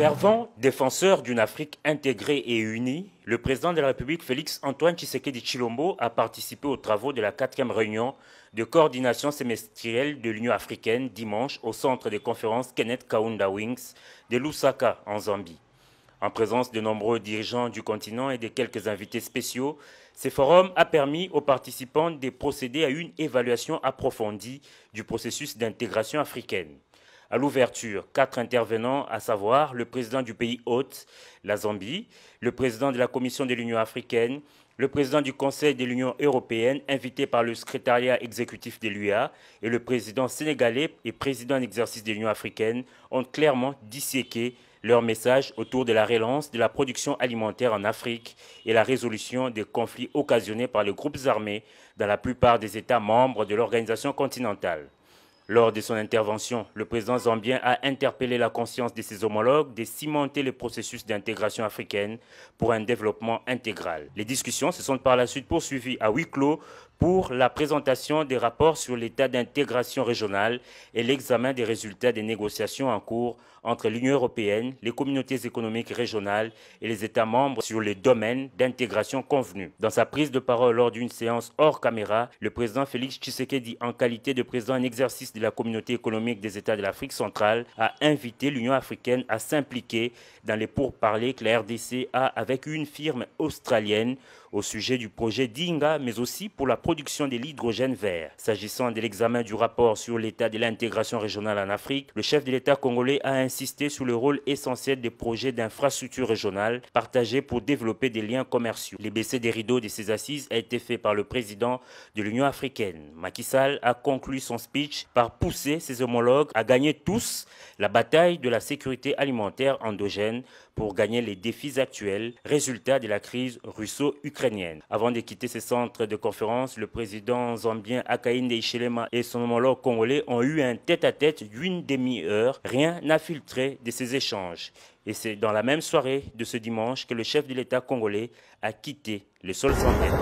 Fervent défenseur d'une Afrique intégrée et unie, le président de la République Félix-Antoine Tshisekedi Tshilombo a participé aux travaux de la 4e réunion de coordination semestrielle de l'Union africaine dimanche au centre de conférences Kenneth Kaunda Wings de Lusaka en Zambie. En présence de nombreux dirigeants du continent et de quelques invités spéciaux, ce forum a permis aux participants de procéder à une évaluation approfondie du processus d'intégration africaine. À l'ouverture, 4 intervenants, à savoir le président du pays hôte, la Zambie, le président de la Commission de l'Union africaine, le président du Conseil de l'Union européenne, invité par le secrétariat exécutif de l'UA, et le président sénégalais et président en exercice de l'Union africaine, ont clairement disséqué leur message autour de la relance de la production alimentaire en Afrique et la résolution des conflits occasionnés par les groupes armés dans la plupart des États membres de l'organisation continentale. Lors de son intervention, le président zambien a interpellé la conscience de ses homologues de cimenter le processus d'intégration africaine pour un développement intégral. Les discussions se sont par la suite poursuivies à huis clos pour la présentation des rapports sur l'état d'intégration régionale et l'examen des résultats des négociations en cours entre l'Union européenne, les communautés économiques régionales et les États membres sur les domaines d'intégration convenus. Dans sa prise de parole lors d'une séance hors caméra, le président Félix Tshisekedi, en qualité de président en exercice de la communauté économique des États de l'Afrique centrale, a invité l'Union africaine à s'impliquer dans les pourparlers que la RDC a avec une firme australienne au sujet du projet d'Inga, mais aussi pour la production de l'hydrogène vert. S'agissant de l'examen du rapport sur l'état de l'intégration régionale en Afrique, le chef de l'État congolais a insisté sur le rôle essentiel des projets d'infrastructure régionale partagés pour développer des liens commerciaux. Les baissés des rideaux de ces assises a été fait par le président de l'Union africaine. Macky Sall a conclu son speech par pousser ses homologues à gagner tous la bataille de la sécurité alimentaire endogène pour gagner les défis actuels, résultat de la crise russo-ukrainienne. Avant de quitter ce centre de conférence, le président zambien Hakainde Hichilema et son homologue congolais ont eu un tête-à-tête d'une demi-heure. Rien n'a filtré de ces échanges. Et c'est dans la même soirée de ce dimanche que le chef de l'État congolais a quitté le sol zambien.